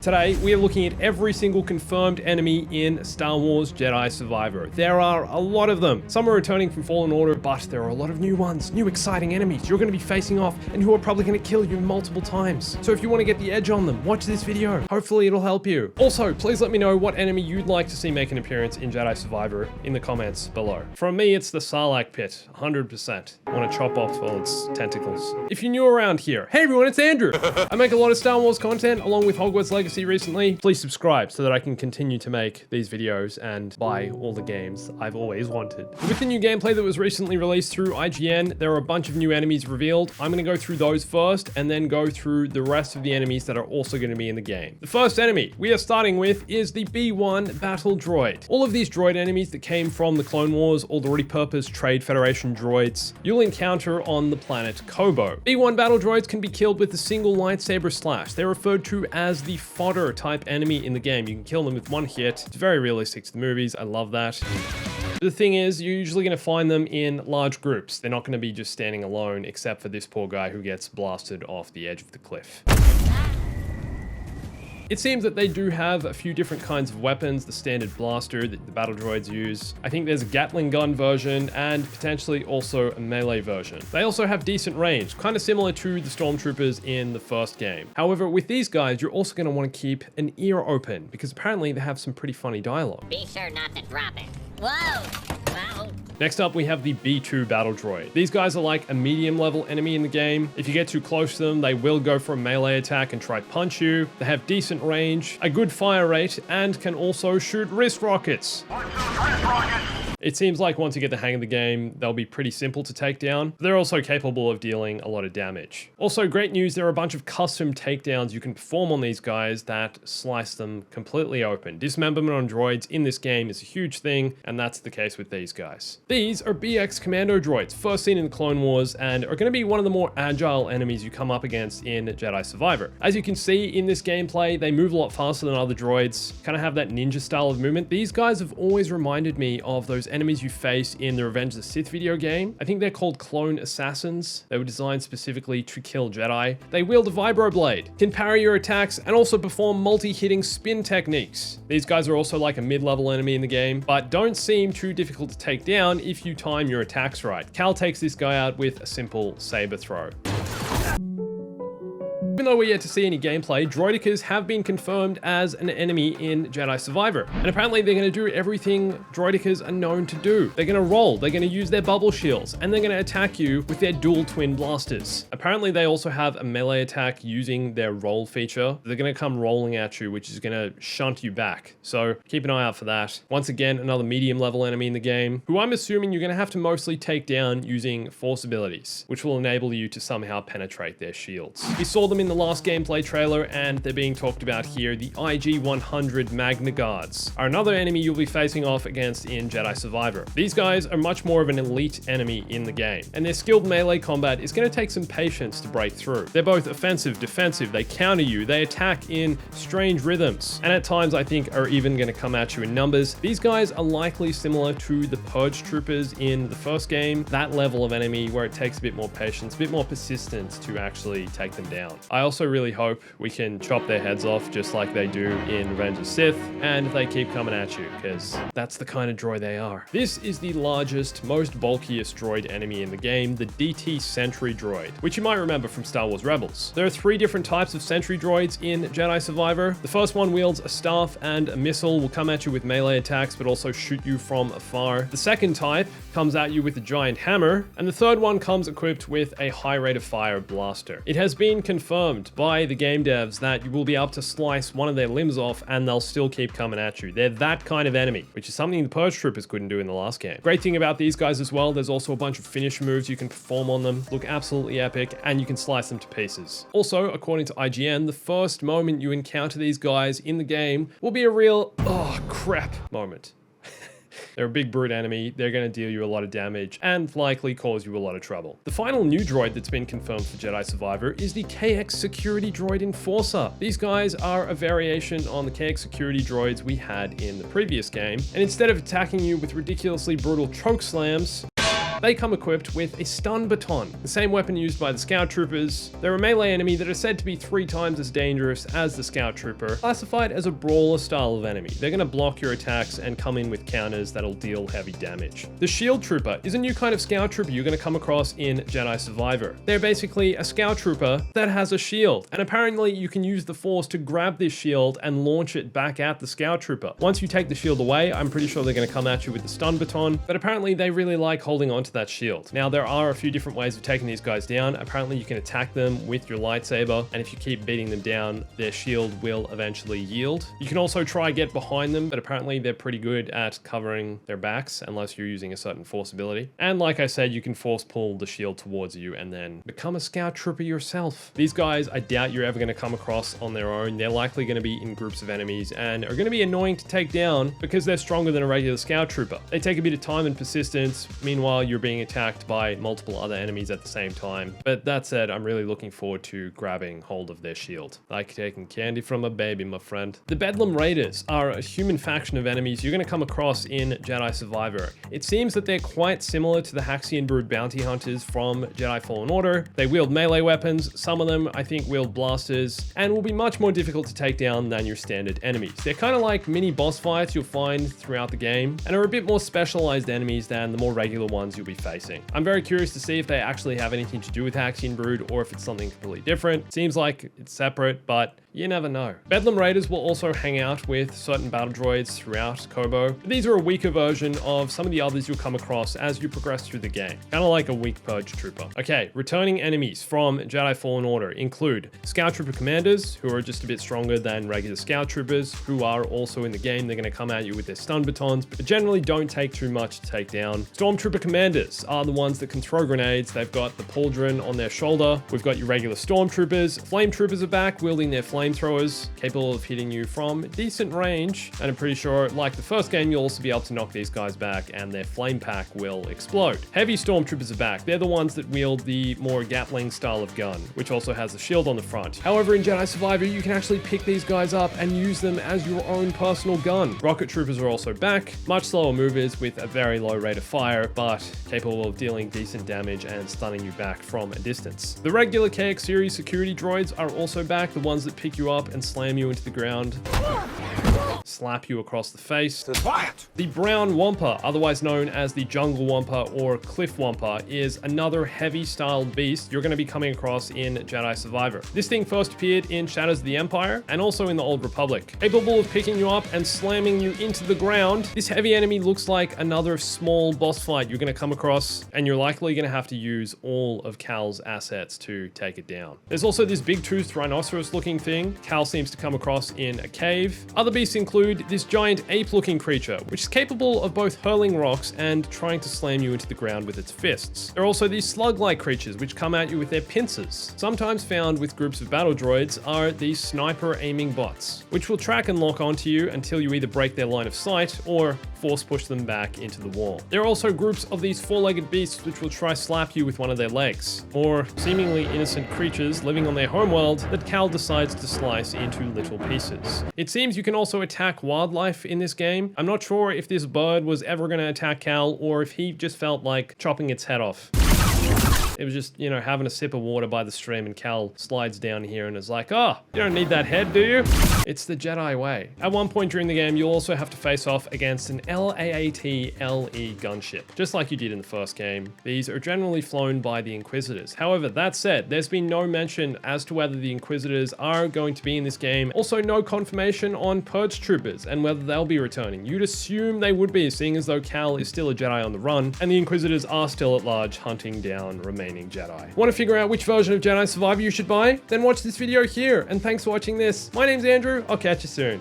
Today, we are looking at every single confirmed enemy in Star Wars Jedi Survivor. There are a lot of them. Some are returning from Fallen Order, but there are a lot of new ones, new exciting enemies you're going to be facing off and who are probably going to kill you multiple times. So if you want to get the edge on them, watch this video. Hopefully it'll help you. Also, please let me know what enemy you'd like to see make an appearance in Jedi Survivor in the comments below. From me, it's the Sarlacc pit, 100%. I want to chop off all its tentacles. If you're new around here, hey everyone, it's Andrew. I make a lot of Star Wars content along with Hogwarts Legacy recently. Please subscribe so that I can continue to make these videos and buy all the games I've always wanted. With the new gameplay that was recently released through IGN, there are a bunch of new enemies revealed. I'm going to go through those first and then go through the rest of the enemies that are also going to be in the game. The first enemy we are starting with is the B1 Battle Droid. All of these droid enemies that came from the Clone Wars, all the repurposed Trade Federation droids, you'll encounter on the planet Kobo. B1 Battle Droids can be killed with a single lightsaber slash. They're referred to as the fodder type enemy in the game. You can kill them with one hit. It's very realistic to the movies. I love that. The thing is, you're usually going to find them in large groups. They're not going to be just standing alone, except for this poor guy who gets blasted off the edge of the cliff. It seems that they do have a few different kinds of weapons, the standard blaster that the battle droids use. I think there's a Gatling gun version and potentially also a melee version. They also have decent range, kind of similar to the stormtroopers in the first game. However, with these guys, you're also going to want to keep an ear open because apparently they have some pretty funny dialogue. Be sure not to drop it. Whoa! Wow. Next up, we have the B2 Battle Droid. These guys are like a medium level enemy in the game. If you get too close to them, they will go for a melee attack and try punch you. They have decent range, a good fire rate, and can also shoot wrist rockets. It seems like once you get the hang of the game, they'll be pretty simple to take down. They're also capable of dealing a lot of damage. Also, great news, there are a bunch of custom takedowns you can perform on these guys that slice them completely open. Dismemberment on droids in this game is a huge thing, and that's the case with these guys. These are BX Commando droids, first seen in the Clone Wars, and are going to be one of the more agile enemies you come up against in Jedi Survivor. As you can see in this gameplay, they move a lot faster than other droids, kind of have that ninja style of movement. These guys have always reminded me of those enemies you face in the Revenge of the Sith video game. I think they're called clone assassins. They were designed specifically to kill Jedi. They wield a vibroblade, can parry your attacks, and also perform multi-hitting spin techniques. These guys are also like a mid-level enemy in the game, but don't seem too difficult to take down if you time your attacks right. Cal takes this guy out with a simple saber throw. Even though we're yet to see any gameplay, droidekas have been confirmed as an enemy in Jedi Survivor. And apparently they're going to do everything droidekas are known to do. They're going to roll, they're going to use their bubble shields, and they're going to attack you with their dual twin blasters. Apparently they also have a melee attack using their roll feature. They're going to come rolling at you, which is going to shunt you back. So keep an eye out for that. Once again, another medium level enemy in the game, who I'm assuming you're going to have to mostly take down using force abilities, which will enable you to somehow penetrate their shields. We saw them in the last gameplay trailer, and they're being talked about here. The IG-100 Magna Guards are another enemy you'll be facing off against in Jedi Survivor. These guys are much more of an elite enemy in the game, and their skilled melee combat is going to take some patience to break through. They're both offensive, defensive, they counter you, they attack in strange rhythms, and at times I think are even going to come at you in numbers. These guys are likely similar to the Purge Troopers in the first game, that level of enemy where it takes a bit more patience, a bit more persistence to actually take them down. I also really hope we can chop their heads off just like they do in Revenge of the Sith, and they keep coming at you, because that's the kind of droid they are. This is the largest, most bulkiest droid enemy in the game, the DT Sentry droid, which you might remember from Star Wars Rebels. There are 3 different types of sentry droids in Jedi Survivor. The first one wields a staff and a missile, will come at you with melee attacks, but also shoot you from afar. The second type comes at you with a giant hammer, and the third one comes equipped with a high rate of fire blaster. It has been confirmed by the game devs that you will be able to slice one of their limbs off and they'll still keep coming at you. They're that kind of enemy, which is something the Purge Troopers couldn't do in the last game. Great thing about these guys as well, there's also a bunch of finish moves you can perform on them, look absolutely epic, and you can slice them to pieces. Also, according to IGN, the first moment you encounter these guys in the game will be a real, oh crap moment. They're a big brute enemy, they're going to deal you a lot of damage, and likely cause you a lot of trouble. The final new droid that's been confirmed for Jedi Survivor is the KX Security Droid Enforcer. These guys are a variation on the KX Security droids we had in the previous game, and instead of attacking you with ridiculously brutal choke slams, They come equipped with a stun baton, the same weapon used by the Scout Troopers. They're a melee enemy that are said to be 3 times as dangerous as the Scout Trooper, classified as a brawler style of enemy. They're going to block your attacks and come in with counters that'll deal heavy damage. The Shield Trooper is a new kind of Scout Trooper you're going to come across in Jedi Survivor. They're basically a Scout Trooper that has a shield, and apparently you can use the Force to grab this shield and launch it back at the Scout Trooper. Once you take the shield away, I'm pretty sure they're going to come at you with the stun baton, but apparently they really like holding onto that shield. Now, there are a few different ways of taking these guys down. Apparently you can attack them with your lightsaber, and if you keep beating them down, their shield will eventually yield. You can also try get behind them, but apparently they're pretty good at covering their backs unless you're using a certain Force ability. And like I said, you can Force pull the shield towards you and then become a Scout Trooper yourself. These guys, I doubt you're ever going to come across on their own. They're likely going to be in groups of enemies and are going to be annoying to take down because they're stronger than a regular Scout Trooper. They take a bit of time and persistence. Meanwhile, you're being attacked by multiple other enemies at the same time. But that said, I'm really looking forward to grabbing hold of their shield. Like taking candy from a baby, my friend. The Bedlam Raiders are a human faction of enemies you're going to come across in Jedi Survivor. It seems that they're quite similar to the Haxian Brood bounty hunters from Jedi Fallen Order. They wield melee weapons. Some of them, I think, wield blasters, and will be much more difficult to take down than your standard enemies. They're kind of like mini boss fights you'll find throughout the game, and are a bit more specialized enemies than the more regular ones you'll be facing. I'm very curious to see if they actually have anything to do with Haxian Brood, or if it's something completely different. Seems like it's separate, but you never know. Bedlam Raiders will also hang out with certain battle droids throughout Koboh. These are a weaker version of some of the others you'll come across as you progress through the game. Kind of like a weak Purge Trooper. Okay, returning enemies from Jedi Fallen Order include Scout Trooper Commanders, who are just a bit stronger than regular Scout Troopers, who are also in the game. They're going to come at you with their stun batons, but generally don't take too much to take down. Stormtrooper Commanders are the ones that can throw grenades. They've got the pauldron on their shoulder. We've got your regular Stormtroopers. Flame Troopers are back, wielding their flamethrowers, capable of hitting you from decent range. And I'm pretty sure, like the first game, you'll also be able to knock these guys back and their flame pack will explode. Heavy Stormtroopers are back. They're the ones that wield the more Gatling style of gun, which also has a shield on the front. However, in Jedi Survivor, you can actually pick these guys up and use them as your own personal gun. Rocket Troopers are also back, much slower movers with a very low rate of fire, but capable of dealing decent damage and stunning you back from a distance. The regular KX series security droids are also back, the ones that pick you up and slam you into the ground, slap you across the face. The Brown Wampa, otherwise known as the Jungle Wampa or Cliff Wampa, is another heavy styled beast you're going to be coming across in Jedi Survivor. This thing first appeared in Shadows of the Empire and also in the Old Republic. Capable of picking you up and slamming you into the ground, this heavy enemy looks like another small boss fight you're going to come across, and you're likely going to have to use all of Cal's assets to take it down. There's also this big-toothed rhinoceros looking thing Cal seems to come across in a cave. Other beasts include this giant ape-looking creature, which is capable of both hurling rocks and trying to slam you into the ground with its fists. There are also these slug-like creatures which come at you with their pincers. Sometimes found with groups of battle droids are these sniper aiming bots, which will track and lock onto you until you either break their line of sight or force push them back into the wall. There are also groups of these four-legged beasts which will try slap you with one of their legs, or seemingly innocent creatures living on their homeworld that Cal decides to slice into little pieces. It seems you can also attack wildlife in this game. I'm not sure if this bird was ever going to attack Cal or if he just felt like chopping its head off. It was just, you know, having a sip of water by the stream, and Cal slides down here and is like, oh, you don't need that head, do you? It's the Jedi way. At one point during the game, you'll also have to face off against an LAAT LE gunship, just like you did in the first game. These are generally flown by the Inquisitors. However, that said, there's been no mention as to whether the Inquisitors are going to be in this game. Also, no confirmation on Purge Troopers and whether they'll be returning. You'd assume they would be, seeing as though Cal is still a Jedi on the run, and the Inquisitors are still at large hunting down remaining Jedi. Want to figure out which version of Jedi Survivor you should buy? Then watch this video here, and thanks for watching this. My name's Andrew, I'll catch you soon.